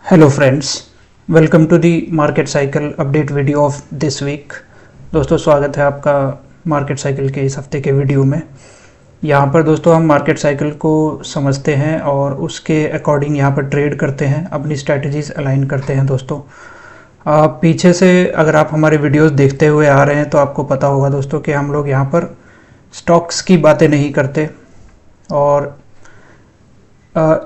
Hello friends, welcome to the market cycle update video of this week. दोस्तों, स्वागत है आपका मार्केट साइकिल के इस हफ्ते के वीडियो में। यहाँ पर दोस्तों हम मार्केट साइकिल को समझते हैं और उसके अकॉर्डिंग यहाँ पर ट्रेड करते हैं, अपनी स्ट्रैटेजीज अलाइन करते हैं। दोस्तों, पीछे से अगर आप हमारे वीडियोस देखते हुए आ रहे हैं तो आपको पता होगा दोस्तों कि हम लोग यहाँ पर स्टॉक्स की बातें नहीं करते और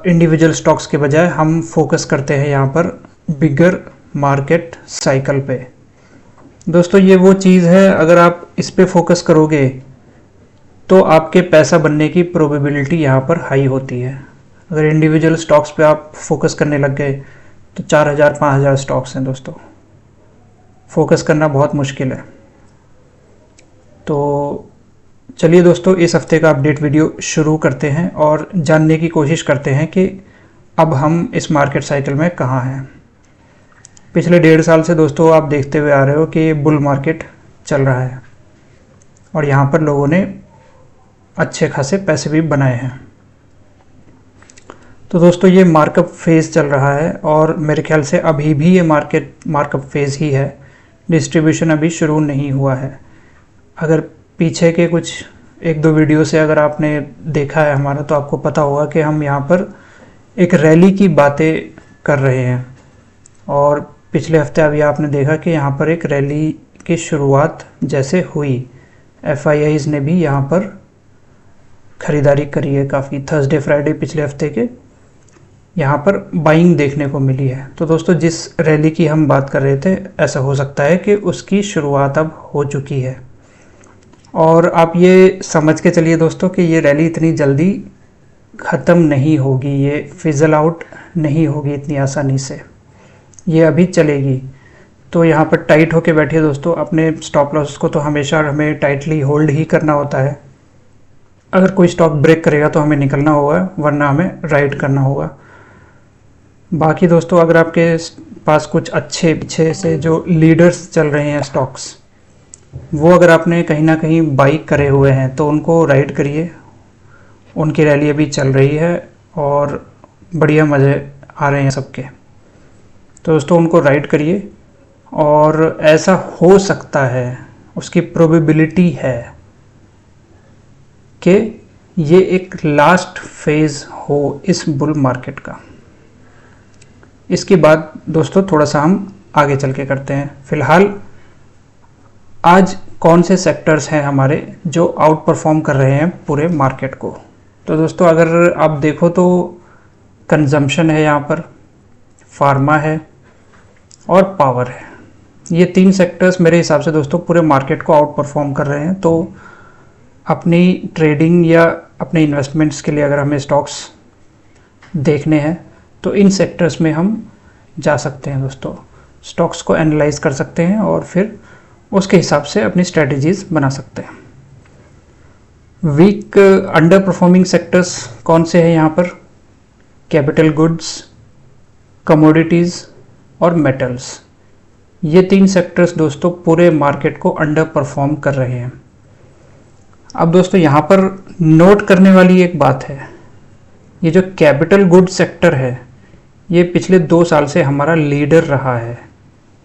इंडिविजुअल स्टॉक्स के बजाय हम फोकस करते हैं यहाँ पर बिगर मार्केट साइकिल पे। दोस्तों, ये वो चीज़ है, अगर आप इस पे फोकस करोगे तो आपके पैसा बनने की प्रोबेबिलिटी यहाँ पर हाई होती है। अगर इंडिविजुअल स्टॉक्स पे आप फोकस करने लग गए तो 4000-5000 स्टॉक्स हैं दोस्तों, फोकस करना बहुत मुश्किल है। तो चलिए दोस्तों, इस हफ्ते का अपडेट वीडियो शुरू करते हैं और जानने की कोशिश करते हैं कि अब हम इस मार्केट साइकिल में कहाँ हैं। पिछले 1.5 साल से दोस्तों आप देखते हुए आ रहे हो कि बुल मार्केट चल रहा है और यहाँ पर लोगों ने अच्छे खासे पैसे भी बनाए हैं। तो दोस्तों, ये मार्कअप फेज़ चल रहा है और मेरे ख्याल से अभी भी ये मार्कअप फेज़ ही है। डिस्ट्रीब्यूशन अभी शुरू नहीं हुआ है। अगर पीछे के कुछ 1-2 वीडियो से अगर आपने देखा है हमारा, तो आपको पता होगा कि हम यहाँ पर एक रैली की बातें कर रहे हैं और पिछले हफ्ते अभी आपने देखा कि यहाँ पर एक रैली की शुरुआत जैसे हुई। FIIs ने भी यहाँ पर ख़रीदारी करी है काफ़ी। थर्सडे फ्राइडे पिछले हफ्ते के यहाँ पर बाइंग देखने को मिली है। तो दोस्तों, जिस रैली की हम बात कर रहे थे, ऐसा हो सकता है कि उसकी शुरुआत अब हो चुकी है। और आप ये समझ के चलिए दोस्तों कि ये रैली इतनी जल्दी ख़त्म नहीं होगी, ये फिज़ल आउट नहीं होगी इतनी आसानी से, ये अभी चलेगी। तो यहाँ पर टाइट होके बैठिए दोस्तों। अपने स्टॉप लॉस को तो हमेशा हमें टाइटली होल्ड ही करना होता है। अगर कोई स्टॉक ब्रेक करेगा तो हमें निकलना होगा, वरना हमें राइड करना होगा। बाकी दोस्तों, अगर आपके पास कुछ अच्छे पीछे से जो लीडर्स चल रहे हैं स्टॉक्स, वो अगर आपने कहीं ना कहीं बाई करे हुए हैं तो उनको राइड करिए। उनकी रैली अभी चल रही है और बढ़िया मज़े आ रहे हैं सबके। तो दोस्तों, उनको राइड करिए और ऐसा हो सकता है, उसकी प्रोबेबिलिटी है कि ये एक लास्ट फेज़ हो इस बुल मार्केट का। इसकी बात दोस्तों थोड़ा सा हम आगे चल के करते हैं। फ़िलहाल आज कौन से सेक्टर्स हैं हमारे जो आउट परफॉर्म कर रहे हैं पूरे मार्केट को। तो दोस्तों, अगर आप देखो तो कंजम्पशन है, यहाँ पर फार्मा है और पावर है। ये 3 सेक्टर्स मेरे हिसाब से दोस्तों पूरे मार्केट को आउट परफॉर्म कर रहे हैं। तो अपनी ट्रेडिंग या अपने इन्वेस्टमेंट्स के लिए अगर हमें स्टॉक्स देखने हैं तो इन सेक्टर्स में हम जा सकते हैं दोस्तों। स्टॉक्स को एनालाइज कर सकते हैं और फिर उसके हिसाब से अपनी स्ट्रेटजीज बना सकते हैं। वीक अंडर परफॉर्मिंग सेक्टर्स कौन से हैं यहाँ पर? कैपिटल गुड्स, कमोडिटीज़ और मेटल्स। ये 3 सेक्टर्स दोस्तों पूरे मार्केट को अंडर परफॉर्म कर रहे हैं। अब दोस्तों, यहाँ पर नोट करने वाली एक बात है, ये जो कैपिटल गुड्स सेक्टर है, ये पिछले 2 साल से हमारा लीडर रहा है,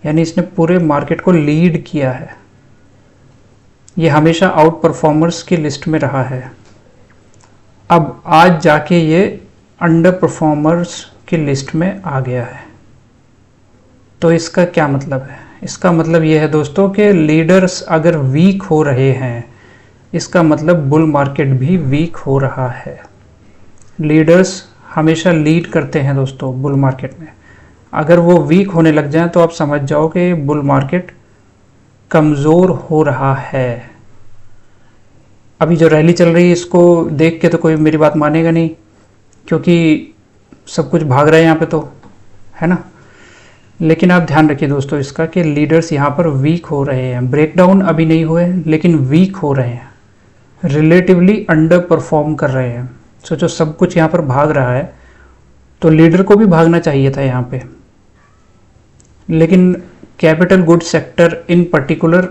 यानी इसने पूरे मार्केट को लीड किया है। ये हमेशा आउट परफॉर्मर्स की लिस्ट में रहा है। अब आज जाके ये अंडर परफॉर्मर्स की लिस्ट में आ गया है। तो इसका क्या मतलब है? इसका मतलब ये है दोस्तों कि लीडर्स अगर वीक हो रहे हैं, इसका मतलब बुल मार्केट भी वीक हो रहा है। लीडर्स हमेशा लीड करते हैं दोस्तों बुल मार्केट में। अगर वो वीक होने लग जाए तो आप समझ जाओ कि बुल मार्केट कमज़ोर हो रहा है। अभी जो रैली चल रही है, इसको देख के तो कोई मेरी बात मानेगा नहीं, क्योंकि सब कुछ भाग रहा है यहाँ पे, तो है ना। लेकिन आप ध्यान रखिए दोस्तों इसका कि लीडर्स यहाँ पर वीक हो रहे हैं। ब्रेकडाउन अभी नहीं हुए, लेकिन वीक हो रहे हैं, रिलेटिवली अंडर परफॉर्म कर रहे हैं। सोचो, सब कुछ यहाँ पर भाग रहा है तो लीडर को भी भागना चाहिए था यहाँ पे। लेकिन capital good sector in particular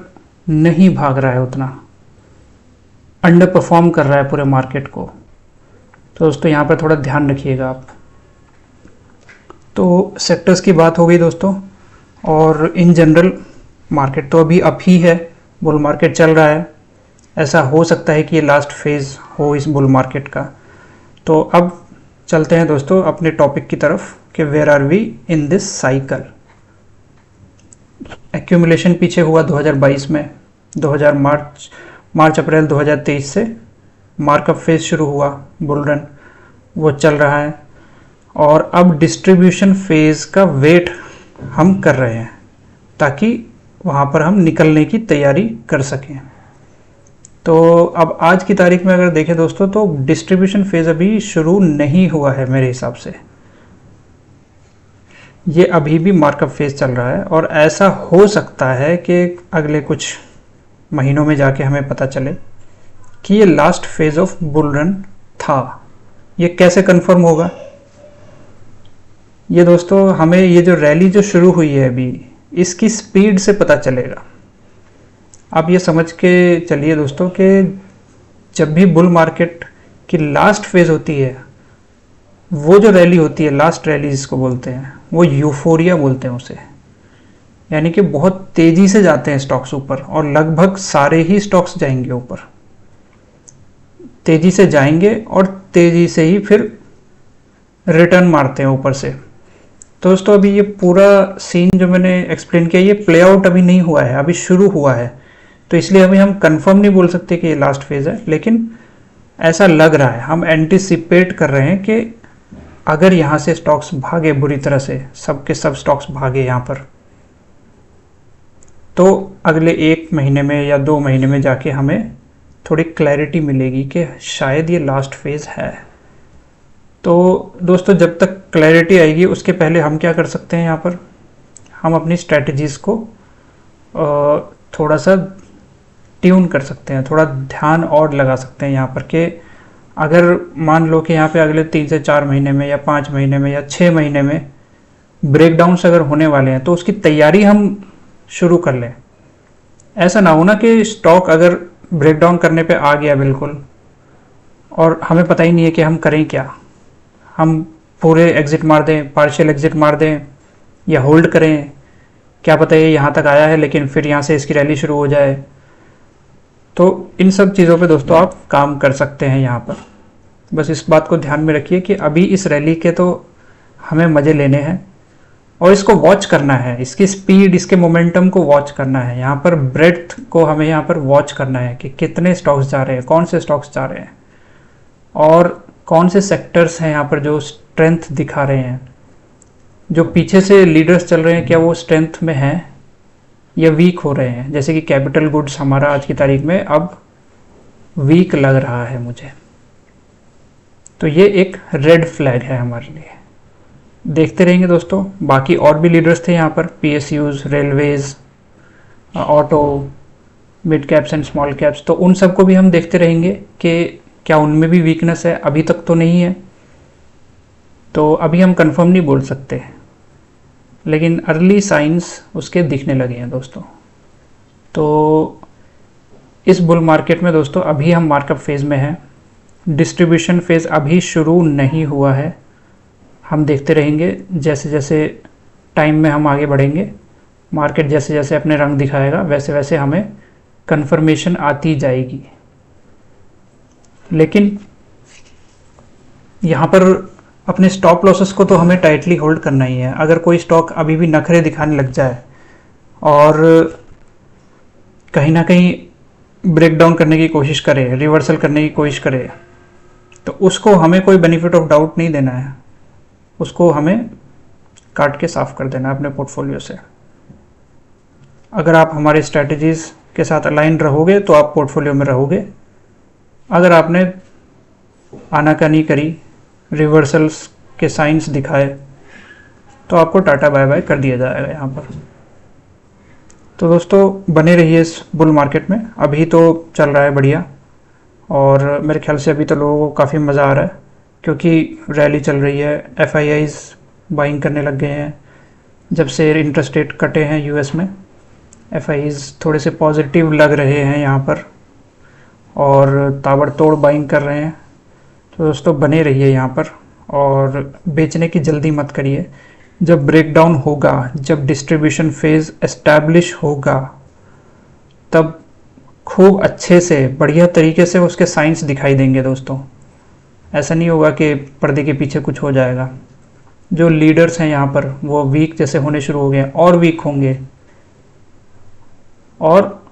नहीं भाग रहा है, उतना अंडर परफॉर्म कर रहा है पूरे मार्केट को। तो दोस्तों, यहाँ पर थोड़ा ध्यान रखिएगा आप। तो सेक्टर्स की बात हो गई दोस्तों, और इन जनरल मार्केट तो अभी अप ही है, बुल मार्केट चल रहा है। ऐसा हो सकता है कि ये लास्ट फेज़ हो इस बुल मार्केट का। तो अब चलते हैं दोस्तों अपने टॉपिक की तरफ कि where are we in this cycle. Accumulation पीछे हुआ 2022 में, 2000 मार्च अप्रैल 2023 से मार्कअप फेज शुरू हुआ, बुल रन वो चल रहा है, और अब डिस्ट्रीब्यूशन फेज का वेट हम कर रहे हैं ताकि वहाँ पर हम निकलने की तैयारी कर सकें। तो अब आज की तारीख में अगर देखें दोस्तों, तो डिस्ट्रीब्यूशन फेज अभी शुरू नहीं हुआ है मेरे हिसाब से, ये अभी भी मार्कअप फेज चल रहा है। और ऐसा हो सकता है कि अगले कुछ महीनों में जाके हमें पता चले कि ये last phase of bull run था। ये कैसे कंफर्म होगा? ये दोस्तों हमें ये जो रैली जो शुरू हुई है अभी, इसकी स्पीड से पता चलेगा। आप ये समझ के चलिए दोस्तों कि जब भी बुल मार्केट की लास्ट फेज होती है, वो जो रैली होती है, लास्ट रैली जिसको बोलते हैं, वो यूफोरिया बोलते हैं उसे। यानी कि बहुत तेजी से जाते हैं स्टॉक्स ऊपर, और लगभग सारे ही स्टॉक्स जाएंगे ऊपर, तेजी से जाएंगे और तेजी से ही फिर रिटर्न मारते हैं ऊपर से। तो दोस्तों अभी ये पूरा सीन जो मैंने एक्सप्लेन किया, ये प्ले आउट अभी नहीं हुआ है, अभी शुरू हुआ है। तो इसलिए अभी हम कंफर्म नहीं बोल सकते कि ये लास्ट फेज है, लेकिन ऐसा लग रहा है, हम एंटिसिपेट कर रहे हैं कि अगर यहाँ से स्टॉक्स भागे बुरी तरह से, सबके सब स्टॉक्स भागे यहाँ पर, तो अगले 1 महीने में या 2 महीने में जाके हमें थोड़ी क्लैरिटी मिलेगी कि शायद ये लास्ट फेज है। तो दोस्तों जब तक क्लैरिटी आएगी उसके पहले हम क्या कर सकते हैं, यहाँ पर हम अपनी स्ट्रैटेजीज़ को थोड़ा सा ट्यून कर सकते हैं, थोड़ा ध्यान और लगा सकते हैं यहाँ पर कि अगर मान लो कि यहाँ पे अगले 3 से 4 महीने में या 5 महीने में या 6 महीने में ब्रेकडाउन्स अगर होने वाले हैं, तो उसकी तैयारी हम शुरू कर लें। ऐसा ना हो ना कि स्टॉक अगर ब्रेकडाउन करने पे आ गया बिल्कुल, और हमें पता ही नहीं है कि हम करें क्या, हम पूरे एग्ज़िट मार दें, पार्शियल एग्ज़िट मार दें, या होल्ड करें। क्या पता ये यहाँ तक आया है लेकिन फिर यहाँ से इसकी रैली शुरू हो जाए। तो इन सब चीज़ों पे दोस्तों आप काम कर सकते हैं यहाँ पर। बस इस बात को ध्यान में रखिए कि अभी इस रैली के तो हमें मज़े लेने हैं और इसको वॉच करना है, इसकी स्पीड, इसके मोमेंटम को वॉच करना है। यहाँ पर ब्रेड्थ को हमें यहाँ पर वॉच करना है कि कितने स्टॉक्स जा रहे हैं, कौन से स्टॉक्स जा रहे हैं, और कौन से सेक्टर्स हैं यहाँ पर जो स्ट्रेंथ दिखा रहे हैं। जो पीछे से लीडर्स चल रहे हैं, क्या वो स्ट्रेंथ में हैं या वीक हो रहे हैं? जैसे कि कैपिटल गुड्स हमारा आज की तारीख में अब वीक लग रहा है मुझे, तो ये एक रेड फ्लैग है हमारे लिए। देखते रहेंगे दोस्तों। बाकी और भी लीडर्स थे यहाँ पर, PSUs, railways, auto, mid caps and small caps, तो उन सबको भी हम देखते रहेंगे कि क्या उनमें भी वीकनेस है। अभी तक तो नहीं है, तो अभी हम कंफर्म नहीं बोल सकते, लेकिन अर्ली साइंस उसके दिखने लगे हैं दोस्तों। तो इस बुल मार्केट में दोस्तों अभी हम मार्कअप फेज़ में हैं, डिस्ट्रीब्यूशन फेज़ अभी शुरू नहीं हुआ है। हम देखते रहेंगे, जैसे जैसे टाइम में हम आगे बढ़ेंगे, मार्केट जैसे जैसे अपने रंग दिखाएगा वैसे वैसे हमें कंफर्मेशन आती जाएगी। लेकिन यहाँ पर अपने स्टॉप लॉसेस को तो हमें टाइटली होल्ड करना ही है। अगर कोई स्टॉक अभी भी नखरे दिखाने लग जाए और कहीं ना कहीं ब्रेकडाउन करने की कोशिश करे, रिवर्सल करने की कोशिश करे, तो उसको हमें कोई बेनिफिट ऑफ डाउट नहीं देना है, उसको हमें काट के साफ कर देना है अपने पोर्टफोलियो से। अगर आप हमारे स्ट्रैटेजीज़ के साथ अलाइन रहोगे तो आप पोर्टफोलियो में रहोगे। अगर आपने आनाकानी करी, रिवर्सल्स के साइंस दिखाए, तो आपको टाटा बाय बाय कर दिया जाएगा यहाँ पर। तो दोस्तों बने रहिए इस बुल मार्केट में। अभी तो चल रहा है बढ़िया, और मेरे ख्याल से अभी तो लोगों को काफ़ी मज़ा आ रहा है क्योंकि रैली चल रही है, एफआईआईज बाइंग करने लग गए हैं। जब से इंटरेस्ट रेट कटे हैं यूएस में, एफआईआईज थोड़े से पॉजिटिव लग रहे हैं यहाँ पर और ताबड़तोड़ बाइंग कर रहे हैं। तो दोस्तों बने रहिए यहाँ पर और बेचने की जल्दी मत करिए, जब ब्रेकडाउन होगा, जब डिस्ट्रीब्यूशन फेज एस्टैब्लिश होगा, तब खूब अच्छे से बढ़िया तरीके से उसके साइंस दिखाई देंगे दोस्तों। ऐसा नहीं होगा कि पर्दे के पीछे कुछ हो जाएगा। जो लीडर्स हैं यहाँ पर वो वीक जैसे होने शुरू हो गए और वीक होंगे, और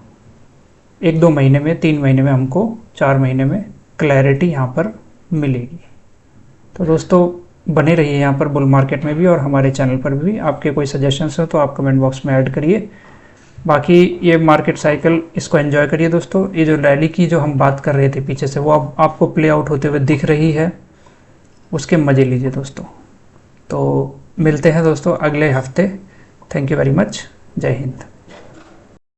1-2 महीने में, 3 महीने में, हमको 4 महीने में क्लैरिटी यहाँ पर मिलेगी। तो दोस्तों बने रहिए यहाँ पर बुल मार्केट में भी और हमारे चैनल पर भी। आपके कोई सजेशंस हो तो आप कमेंट बॉक्स में ऐड करिए। बाकी ये मार्केट साइकिल, इसको एंजॉय करिए दोस्तों। ये जो रैली की जो हम बात कर रहे थे पीछे से, वो अब आपको प्ले आउट होते हुए दिख रही है, उसके मज़े लीजिए दोस्तों। तो मिलते हैं दोस्तों अगले हफ्ते। Thank you very much. जय हिंद।